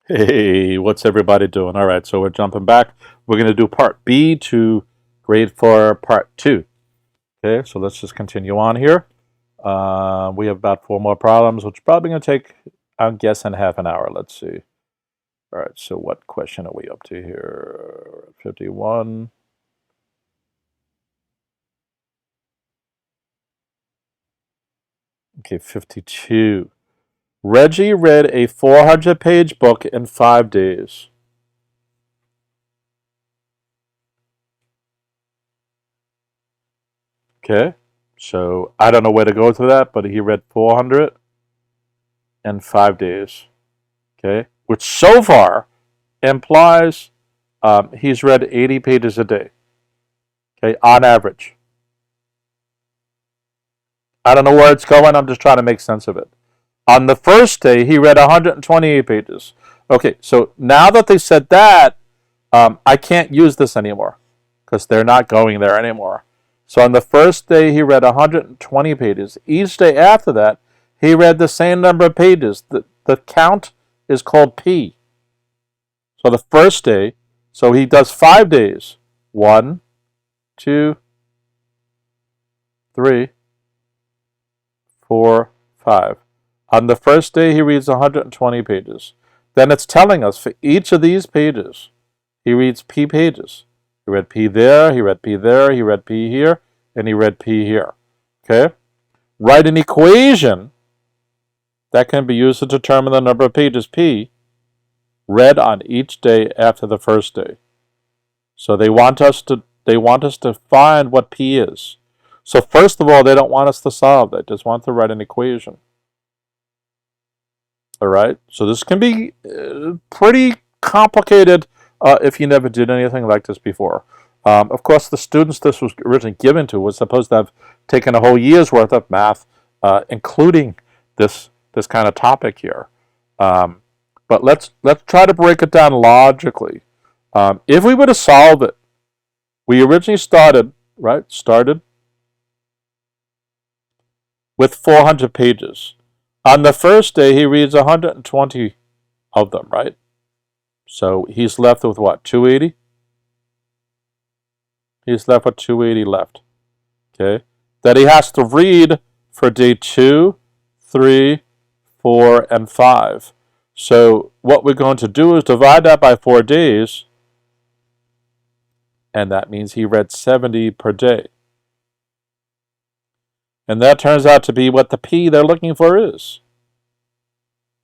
Hey, what's everybody doing? All right, so we're jumping back. We're going to do part B to grade for part 2. Okay, so let's just continue on here. We have about 4 more problems, which is probably going to take, I'm guessing, half an hour. Let's see. All right, so what question are we up to here? 51. Okay, 52. Reggie read a 400-page book in 5 days. Okay, so I don't know where to go to that, but he read 400 in 5 days. Okay, which so far implies he's read 80 pages a day. Okay, on average. I don't know where it's going. I'm just trying to make sense of it. On the first day, he read 128 pages. Okay, so now that they said that, I can't use this anymore because they're not going there anymore. So on the first day, he read 120 pages. Each day after that, he read the same number of pages. The count is called P. So the first day, so he does 5 days. 1, 2, 3, 4, 5. On the first day, he reads 120 pages. Then it's telling us for each of these pages, he reads P pages. He read P there, he read P there, he read P here, and he read P here. Okay? Write an equation that can be used to determine the number of pages P read on each day after the first day. So they want us to find what P is. So first of all, they don't want us to solve. They just want to write an equation. All right. So this can be pretty complicated if you never did anything like this before. Of course, the students this was originally given to was supposed to have taken a whole year's worth of math, including this kind of topic here. But let's try to break it down logically. If we were to solve it, we originally started with 400 pages. On the first day, he reads 120 of them, right? So he's left with what, 280? He's left with 280 left, okay? That he has to read for day 2, 3, 4, and 5. So what we're going to do is divide that by 4 days, and that means he read 70 per day. And that turns out to be what the P they're looking for is.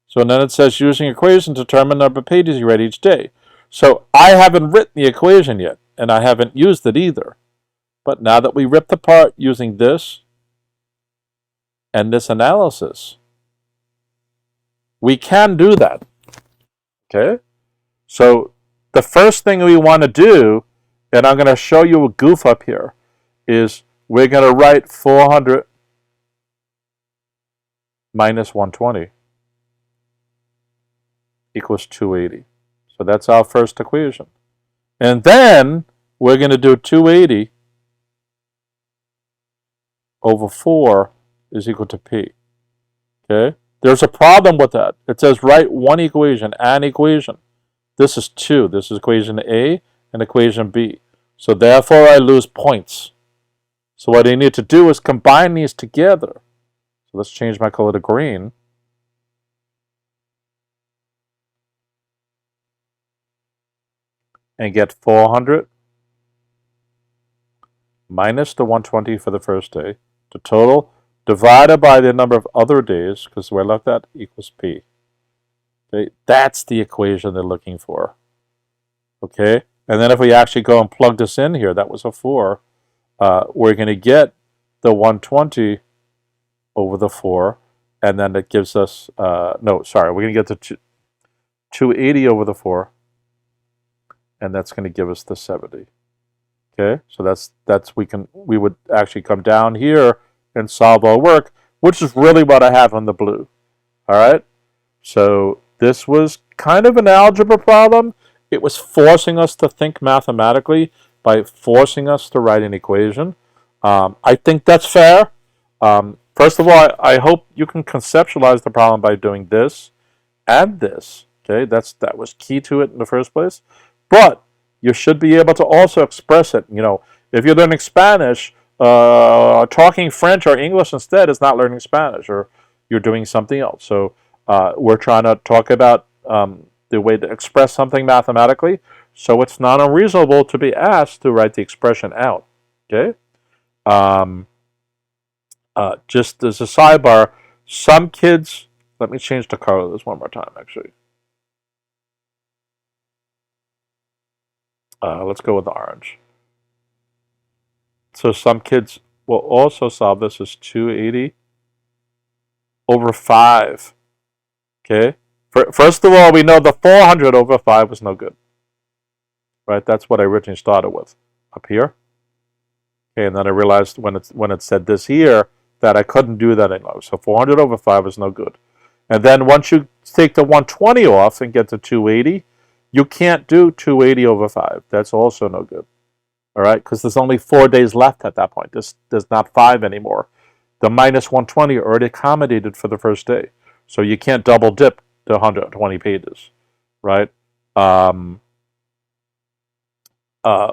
So then it says using equation to determine the number of pages you read each day. So I haven't written the equation yet, and I haven't used it either. But now that we ripped apart using this and this analysis, we can do that. Okay? So the first thing we want to do, and I'm going to show you a goof up here, is we're going to write 400 minus 120 equals 280. So that's our first equation. And then we're going to do 280 over 4 is equal to P. Okay? There's a problem with that. It says write one equation, an equation. This is 2. This is equation A and equation B. So therefore I lose points. So what I need to do is combine these together. So let's change my color to green. And get 400 minus the 120 for the first day. The total divided by the number of other days, because we're left at equals P. Okay, that's the equation they're looking for. Okay, and then if we actually go and plug this in here, that was a 4, we're going to get the 120 over the 4, and then it gives us, we're going to get the 280 over the 4, and that's going to give us the 70. Okay, so we would actually come down here and solve our work, which is really what I have on the blue. All right, so this was kind of an algebra problem. It was forcing us to think mathematically by forcing us to write an equation. I think that's fair. First of all, I hope you can conceptualize the problem by doing this and this. Okay, that was key to it in the first place. But you should be able to also express it. You know, if you're learning Spanish, talking French or English instead is not learning Spanish, or you're doing something else. So we're trying to talk about the way to express something mathematically. So it's not unreasonable to be asked to write the expression out. Okay. Just as a sidebar, some kids. Let me change the color of this one more time. Actually. Let's go with the orange. So some kids will also solve this as 280 over 5. Okay? First of all, we know the 400 over 5 was no good. Right? That's what I originally started with up here. Okay, and then I realized when it said this here that I couldn't do that anymore. So 400 over 5 is no good. And then once you take the 120 off and get to 280, you can't do 280 over 5. That's also no good. All right, because there's only 4 days left at that point. There's not 5 anymore. The minus 120 are already accommodated for the first day. So you can't double dip to 120 pages, right?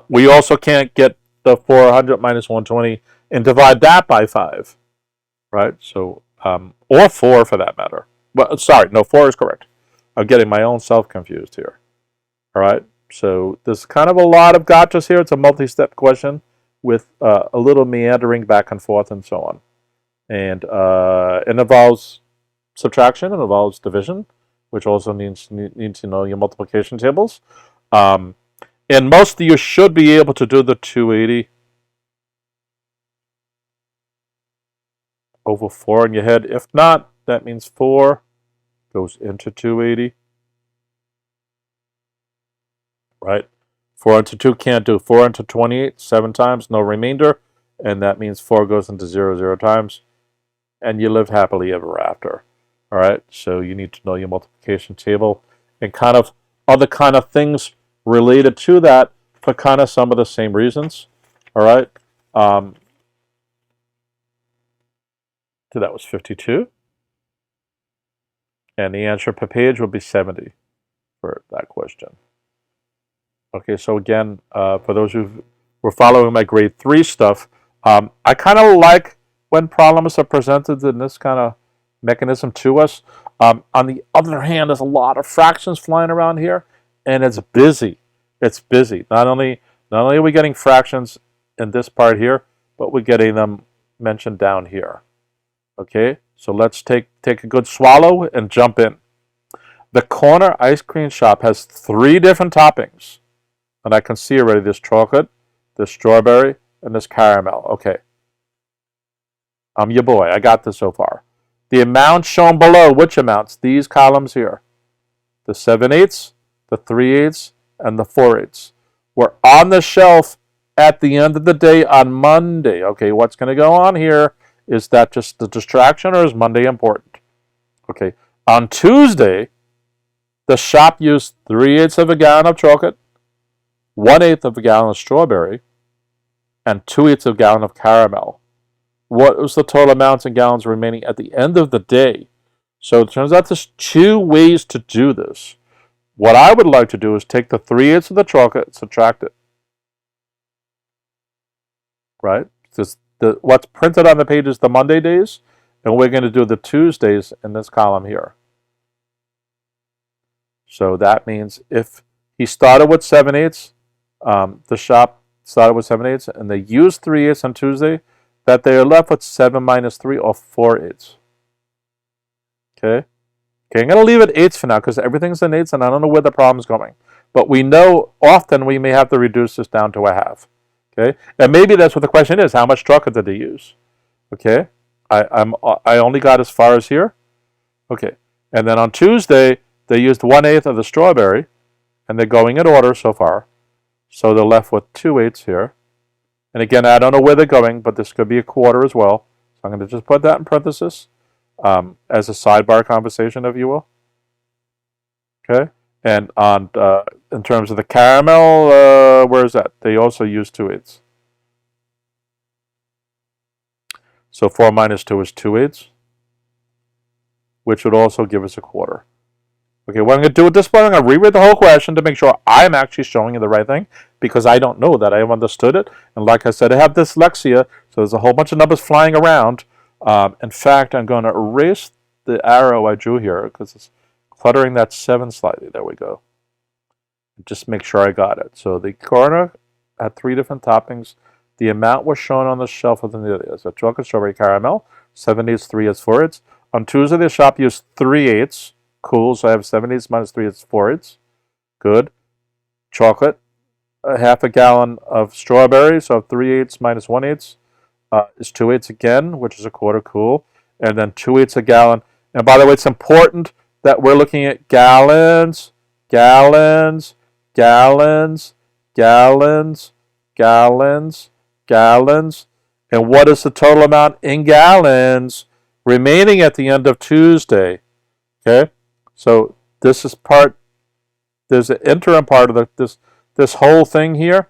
We also can't get the 400 minus 120 and divide that by 5, right? So, or 4 for that matter. Well, sorry, no, 4 is correct. I'm getting my own self confused here. All right, so there's kind of a lot of gotchas here. It's a multi-step question with a little meandering back and forth and so on. And it involves subtraction, it involves division, which also needs to know your multiplication tables. And most of you should be able to do the 280 over 4 in your head. If not, that means 4 goes into 280. Right? 4 into 2 can't do 4 into 28, 7 times, no remainder, and that means 4 goes into 0 times, and you live happily ever after. All right, so you need to know your multiplication table and kind of other kind of things related to that for kind of some of the same reasons. All right, so that was 52, and the answer per page will be 70 for that question. Okay, so again, for those who were following my grade 3 stuff, I kind of like when problems are presented in this kind of mechanism to us. On the other hand, there's a lot of fractions flying around here, and it's busy. It's busy. Not only are we getting fractions in this part here, but we're getting them mentioned down here. Okay, so let's take a good swallow and jump in. The corner ice cream shop has 3 different toppings. And I can see already this chocolate, this strawberry, and this caramel. Okay. I'm your boy. I got this so far. The amounts shown below, which amounts? These columns here. The 7/8, the 3/8, and the 4/8. We're on the shelf at the end of the day on Monday. Okay, what's going to go on here? Is that just the distraction, or is Monday important? Okay. On Tuesday, the shop used 3/8 of a gallon of chocolate, 1/8 of a gallon of strawberry, and 2/8 of a gallon of caramel. What was the total amounts in gallons remaining at the end of the day? So it turns out there's 2 ways to do this. What I would like to do is take the 3/8 of the chocolate and subtract it. Right? What's printed on the page is the Monday days, and we're going to do the Tuesdays in this column here. So that means if he started with 7/8, the shop started with 7/8, and they used 3/8 on Tuesday, that they are left with 7 minus 3, or 4/8. Okay? Okay, I'm going to leave it 8s for now because everything's in 8s and I don't know where the problem's going. But we know often we may have to reduce this down to a half. Okay? And maybe that's what the question is. How much chocolate did they use? Okay? I only got as far as here. Okay. And then on Tuesday, they used 1/8 of the strawberry, and they're going in order so far. So they're left with 2/8 here. And again, I don't know where they're going, but this could be a quarter as well. So I'm going to just put that in parentheses as a sidebar conversation, if you will. Okay. And on in terms of the caramel, where is that? They also use 2/8. So 4 minus 2 is 2/8, which would also give us a quarter. Okay, what I'm going to do at this point, I'm going to reread the whole question to make sure I'm actually showing you the right thing, because I don't know that I have understood it. And like I said, I have dyslexia, so there's a whole bunch of numbers flying around. In fact, I'm going to erase the arrow I drew here because it's cluttering that 7 slightly. There we go. Just make sure I got it. So the corner had 3 different toppings. The amount was shown on the shelf within the others. So chocolate, strawberry, caramel, 7/8, 3/8, 4/8. On Tuesday, the shop used 3/8. Cool, so I have 7/8 minus 3/8, 4/8. Good. Chocolate, a half a gallon of strawberries, so 3/8 minus 1/8 is 2/8 again, which is a quarter. Cool. And then 2/8 a gallon. And by the way, it's important that we're looking at gallons, gallons, gallons, gallons, gallons, gallons. And what is the total amount in gallons remaining at the end of Tuesday? Okay, so this is part, there's an interim part of this whole thing here.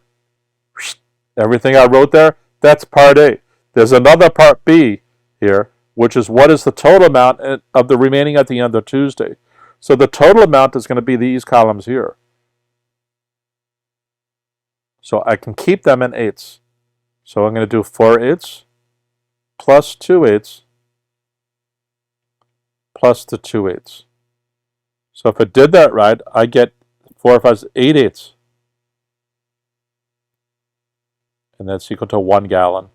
Everything I wrote there, that's part A. There's another part B here, which is what is the total amount of the remaining at the end of Tuesday. So the total amount is going to be these columns here. So I can keep them in eighths. So I'm going to do 4/8 plus 2/8 plus the 2/8. So if I did that right, I get 4, 5, 8/8. And that's equal to 1 gallon.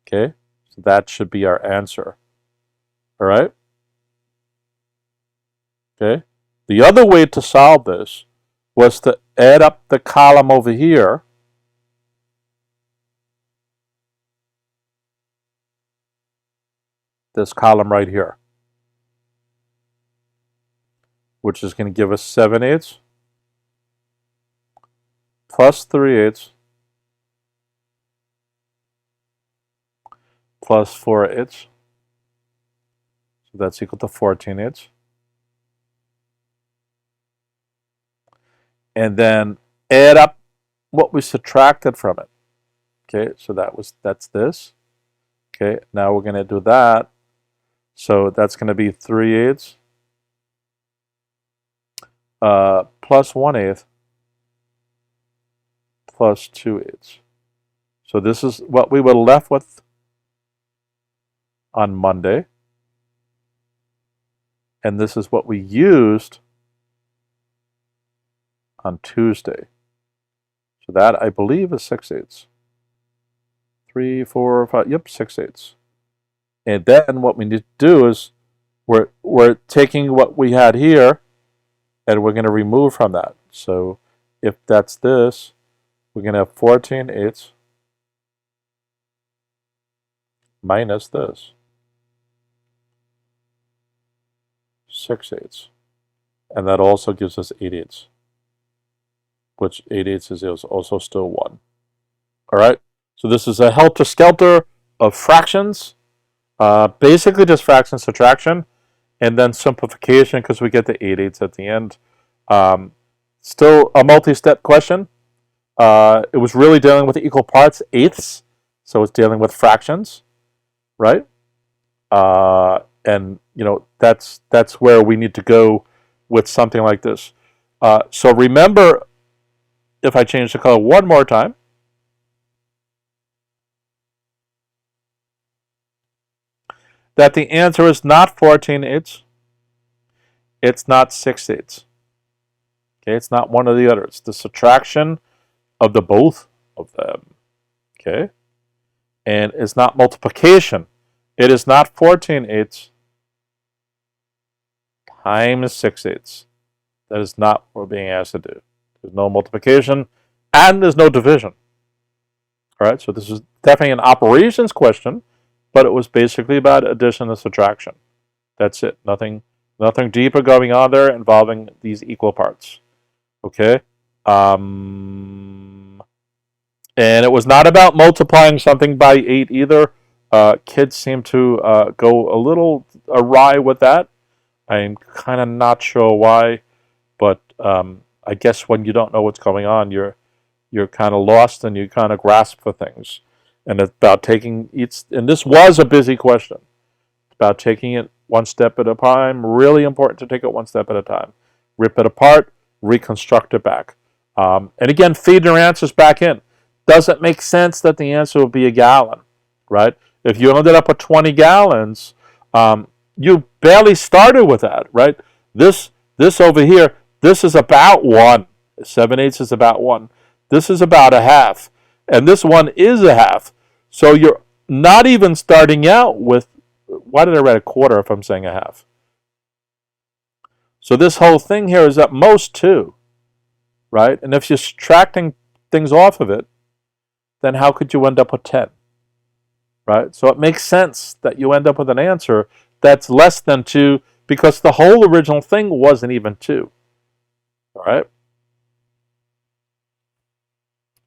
Okay, so that should be our answer. All right? Okay, the other way to solve this was to add up the column over here. This column right here, which is going to give us 7/8 plus 3/8 plus 4/8. So that's equal to 14/8. And then add up what we subtracted from it. Okay, so that's this. Okay, now we're going to do that. So that's going to be 3/8 plus 1/8 plus 2/8. So this is what we were left with on Monday. And this is what we used on Tuesday. So that, I believe, is 6/8. 3, 4, 5, yep, 6/8. And then what we need to do is we're taking what we had here and we're going to remove from that. So if that's this, we're going to have 14/8 minus this, 6/8. And that also gives us 8/8, which 8/8 is also still 1. All right, so this is a helter-skelter of fractions. Basically just fraction subtraction and then simplification because we get the 8/8 at the end. Still a multi-step question. It was really dealing with equal parts, eighths, so it's dealing with fractions, right? And you know that's where we need to go with something like this. So remember, if I change the color one more time, that the answer is not 14/8. It's not 6/8. Okay, it's not one or the other. It's the subtraction of the both of them. Okay, and it's not multiplication. It is not 14/8 times 6/8. That is not what we're being asked to do. There's no multiplication and there's no division. All right, so this is definitely an operations question, but it was basically about addition and subtraction. That's it. Nothing deeper going on there involving these equal parts. Okay? And it was not about multiplying something by 8 either. Kids seem to go a little awry with that. I'm kind of not sure why, but I guess when you don't know what's going on, you're kind of lost and you kind of grasp for things. And it's about taking each, and this was a busy question. It's about taking it One step at a time. Really important to take it one step at a time. Rip it apart, reconstruct it back. And again, feed your answers back in. Doesn't make sense that the answer will be a gallon, right? If you ended up with 20 gallons, you barely started with that, right? This over here, this is about 1. 7/8 is about 1. This is about a half. And this one is a half. So you're not even starting out with, why did I write a quarter if I'm saying a half? So this whole thing here is at most 2, right? And if you're subtracting things off of it, then how could you end up with 10? Right? So it makes sense that you end up with an answer that's less than 2 because the whole original thing wasn't even 2. All right?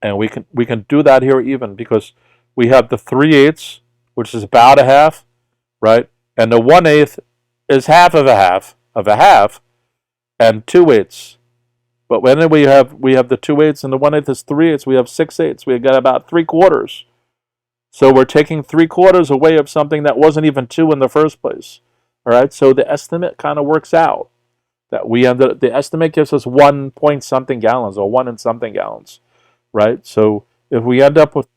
And we can do that here even because we have the 3/8, which is about a half, right? And the 1/8 is half of a half, and 2/8. But when we have the 2/8 and the 1/8 is 3/8, we have 6/8. We got about 3/4. So we're taking 3/4 away of something that wasn't even 2 in the first place. All right. So the estimate kind of works out that the estimate gives us 1 point something gallons or 1 and something gallons. Right. So if we end up with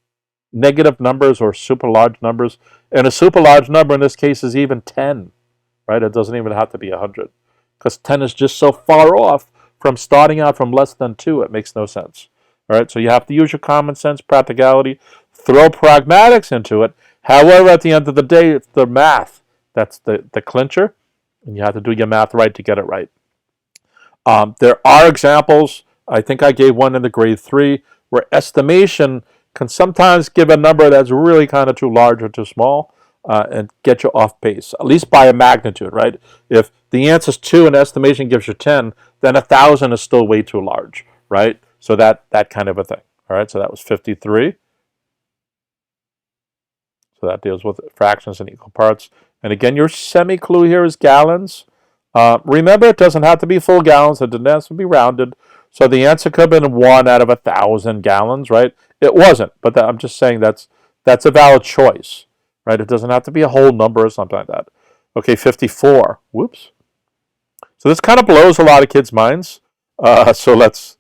negative numbers or super large numbers, and a super large number in this case is even 10, right? It doesn't even have to be 100 because 10 is just so far off from starting out from less than 2, it makes no sense. All right, so you have to use your common sense, practicality, throw pragmatics into it. However, at the end of the day, it's the math that's the clincher, and you have to do your math right to get it right. There are examples. I think I gave one in the grade 3 where estimation can sometimes give a number that's really kind of too large or too small and get you off pace, at least by a magnitude, right? If the answer is 2 and estimation gives you 10, then 1,000 is still way too large, right? So that kind of a thing. All right, so that was 53. So that deals with fractions and equal parts. And again, your semi-clue here is gallons. Remember, it doesn't have to be full gallons. It doesn't have to be rounded. So the answer could have been 1 out of 1,000 gallons, right? It wasn't, but I'm just saying that's a valid choice, right? It doesn't have to be a whole number or something like that. Okay, 54. Whoops. So this kind of blows a lot of kids' minds. So let's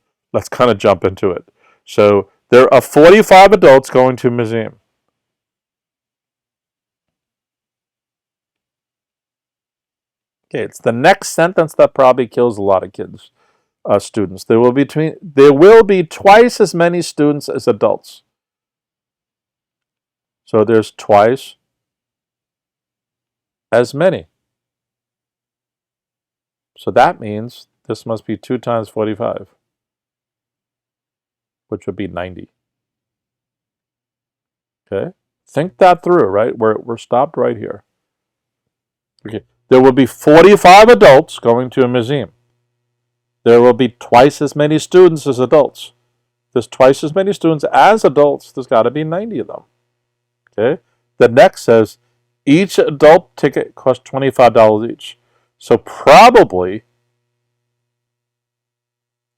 kind of jump into it. So there are 45 adults going to a museum. Okay, it's the next sentence that probably kills a lot of kids, students. There will be twice as many students as adults. So there's twice as many. So that means this must be 2 times 45, which would be 90. Okay, think that through, right? We're stopped right here. Okay, there will be 45 adults going to a museum. There will be twice as many students as adults. There's twice as many students as adults. There's got to be 90 of them. Okay. The next says each adult ticket costs $25 each. So probably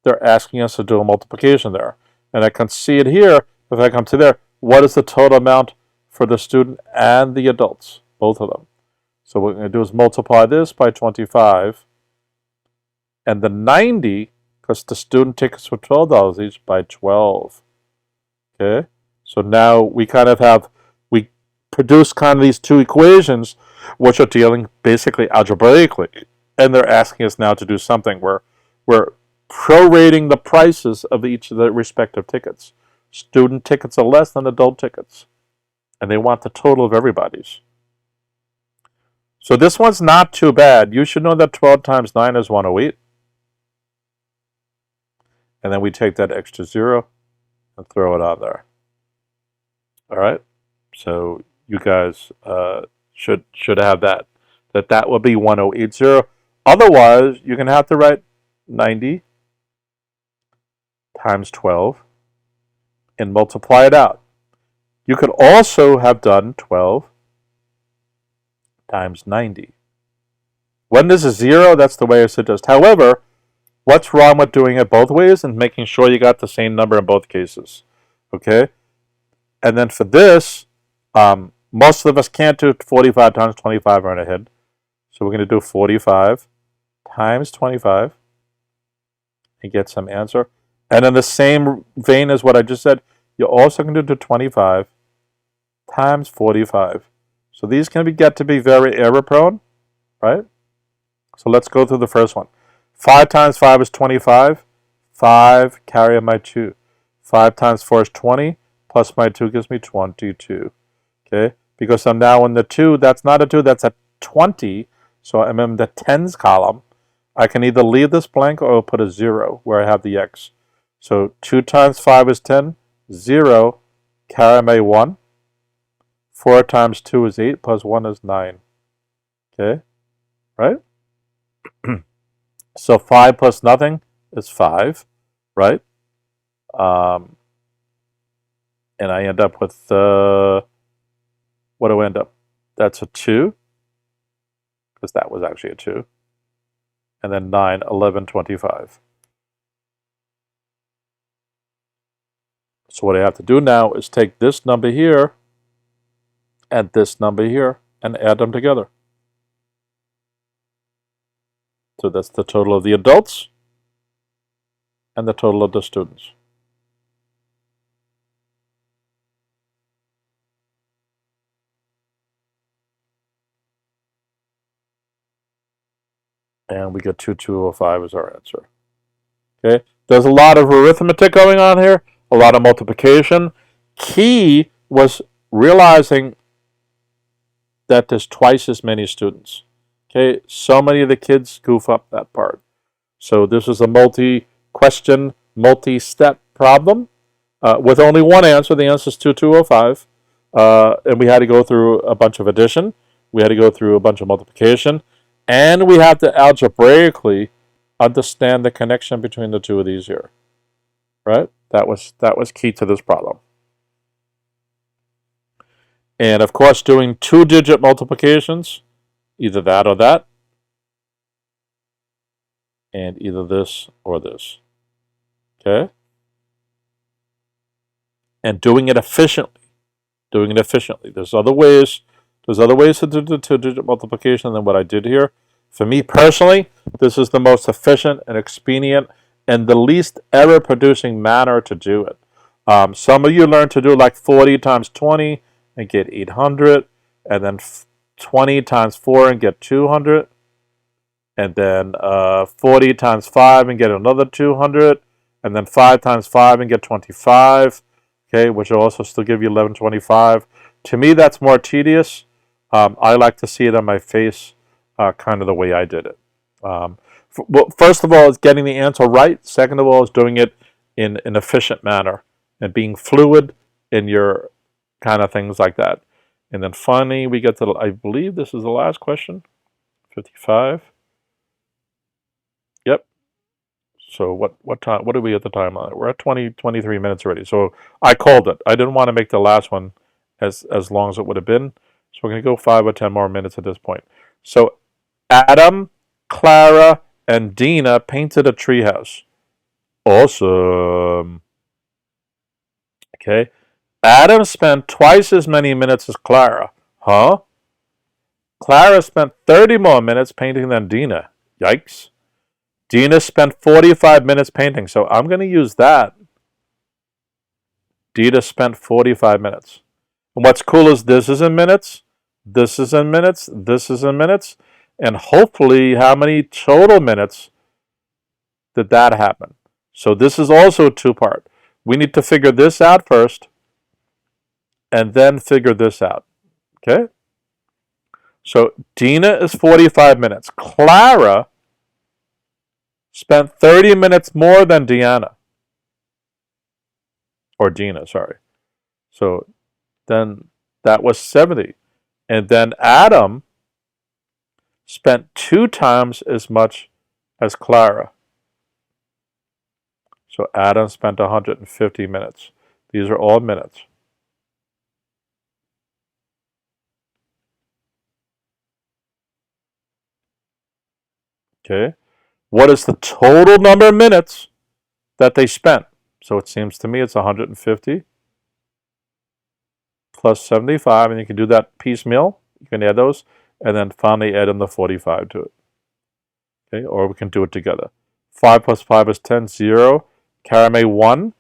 they're asking us to do a multiplication there. And I can see it here. If I come to there, what is the total amount for the student and the adults? Both of them. So what we're going to do is multiply this by 25. And the 90, because the student tickets were $12 each, by 12. Okay. So now we produce kind of these two equations, which are dealing basically algebraically. And they're asking us now to do something where we're prorating the prices of each of the respective tickets. Student tickets are less than adult tickets. And they want the total of everybody's. So this one's not too bad. You should know that 12 times 9 is 108. And then we take that extra 0 and throw it on there. All right. So you guys should have that. That will be 1080. Otherwise, you're going to have to write 90 times 12 and multiply it out. You could also have done 12 times 90. When this is 0, that's the way I suggest. However, what's wrong with doing it both ways and making sure you got the same number in both cases? Okay? And then for this, most of us can't do 45 times 25 right ahead. So we're going to do 45 times 25 and get some answer. And in the same vein as what I just said, you're also going to do 25 times 45. So these can get to be very error prone, right? So let's go through the first one. 5 times 5 is 25. 5 carry my 2. 5 times 4 is 20. Plus my 2 gives me 22. Okay? Because I'm now in the 2. That's not a 2. That's a 20. So I'm in the tens column. I can either leave this blank or put a 0 where I have the x. So 2 times 5 is 10. 0. Carry my 1. 4 times 2 is 8. Plus 1 is 9. Okay? Right? So 5 plus nothing is 5. Right? And I end up with, what do I end up? That's a 2. Because that was actually a 2. And then 9, 11, 25. So what I have to do now is take this number here and this number here and add them together. So that's the total of the adults and the total of the students. And we get 2205 as our answer. Okay, there's a lot of arithmetic going on here, a lot of multiplication. Key was realizing that there's twice as many students. Okay, so many of the kids goof up that part. So this is a multi-question, multi-step problem with only one answer. The answer is 2205. And we had to go through a bunch of addition. We had to go through a bunch of multiplication. And we have to algebraically understand the connection between the two of these here. Right? That was key to this problem. And of course, doing 2-digit multiplications, either that or that, and either this or this. Okay? And doing it efficiently. There's other ways to do the 2-digit multiplication than what I did here. For me personally, this is the most efficient and expedient and the least error-producing manner to do it. Some of you learn to do like 40 times 20 and get 800, and then 20 times 4 and get 200, and then 40 times 5 and get another 200, and then 5 times 5 and get 25, okay, which will also still give you 1125. To me, that's more tedious. I like to see it on my face, kind of the way I did it. Well, first of all, is getting the answer right. Second of all, is doing it in an efficient manner and being fluid in your kind of things like that. And then finally, we get to, I believe this is the last question, 55. Yep. So what time? What are we at the time on? We're at 23 minutes already. So I called it. I didn't want to make the last one as long as it would have been. So we're going to go 5 or 10 more minutes at this point. So Adam, Clara, and Dina painted a treehouse. Awesome. Okay. Adam spent twice as many minutes as Clara. Huh? Clara spent 30 more minutes painting than Dina. Yikes. Dina spent 45 minutes painting, so I'm going to use that. Dina spent 45 minutes. And what's cool is this is in minutes, this is in minutes, this is in minutes, and hopefully how many total minutes did that happen? So this is also a two-part. We need to figure this out first, and then figure this out. Okay? So Dina is 45 minutes. Clara spent 30 minutes more than Deanna. Or Dina, sorry. So then that was 70. And then Adam spent 2 times as much as Clara. So Adam spent 150 minutes. These are all minutes. Okay. What is the total number of minutes that they spent? So it seems to me it's 150 plus 75, and you can do that piecemeal. You can add those. and then finally add in the 45 to it. Okay, or we can do it together. 5 plus 5 is 10, 0. Carry 1.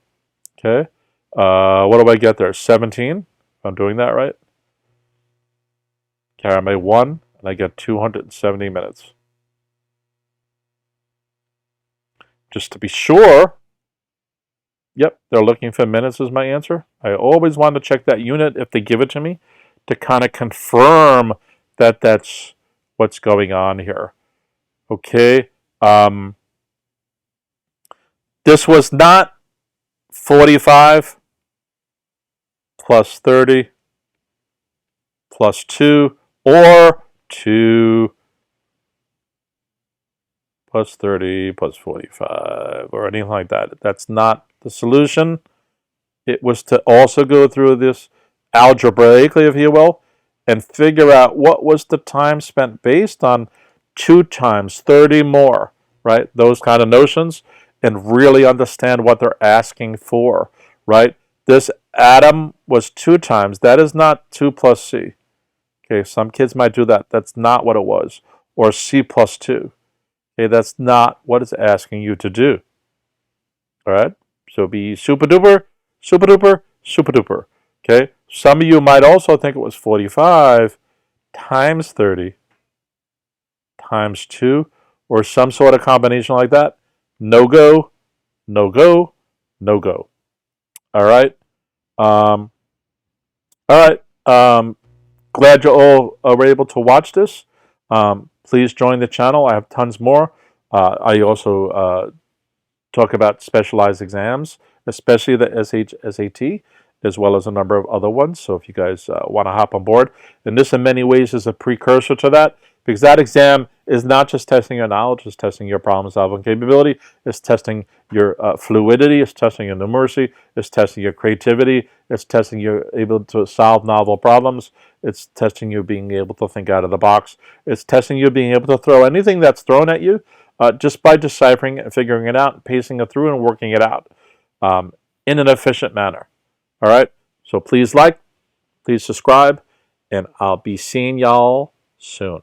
Okay, what do I get there? 17, if I'm doing that right. Carry 1, and I get 270 minutes. Just to be sure, yep, they're looking for minutes is my answer. I always want to check that unit if they give it to me to kind of confirm that that's what's going on here. Okay, this was not 45 plus 30 plus 2 or 2 plus 30 plus 45 or anything like that. That's not the solution. It was to also go through this algebraically, if you will, and figure out what was the time spent based on 2 times 30 more, right? Those kind of notions, and really understand what they're asking for, right? This atom was 2 times. That is not 2 plus C. Okay, some kids might do that. That's not what it was. Or C plus 2. Okay, that's not what it's asking you to do. All right? So be super duper, super duper, super duper. Okay? Some of you might also think it was 45 times 30 times 2 or some sort of combination like that. No go, no go, no go. All right? All right. Glad you all were able to watch this. Please join the channel. I have tons more. I also talk about specialized exams, especially the SHSAT, as well as a number of other ones. So if you guys want to hop on board, and this in many ways is a precursor to that, because that exam is not just testing your knowledge, it's testing your problem-solving capability, it's testing your fluidity, it's testing your numeracy, it's testing your creativity, it's testing your able to solve novel problems, it's testing you being able to think out of the box, it's testing you being able to throw anything that's thrown at you just by deciphering and figuring it out, pacing it through and working it out in an efficient manner. All right, so please like, please subscribe, and I'll be seeing y'all soon.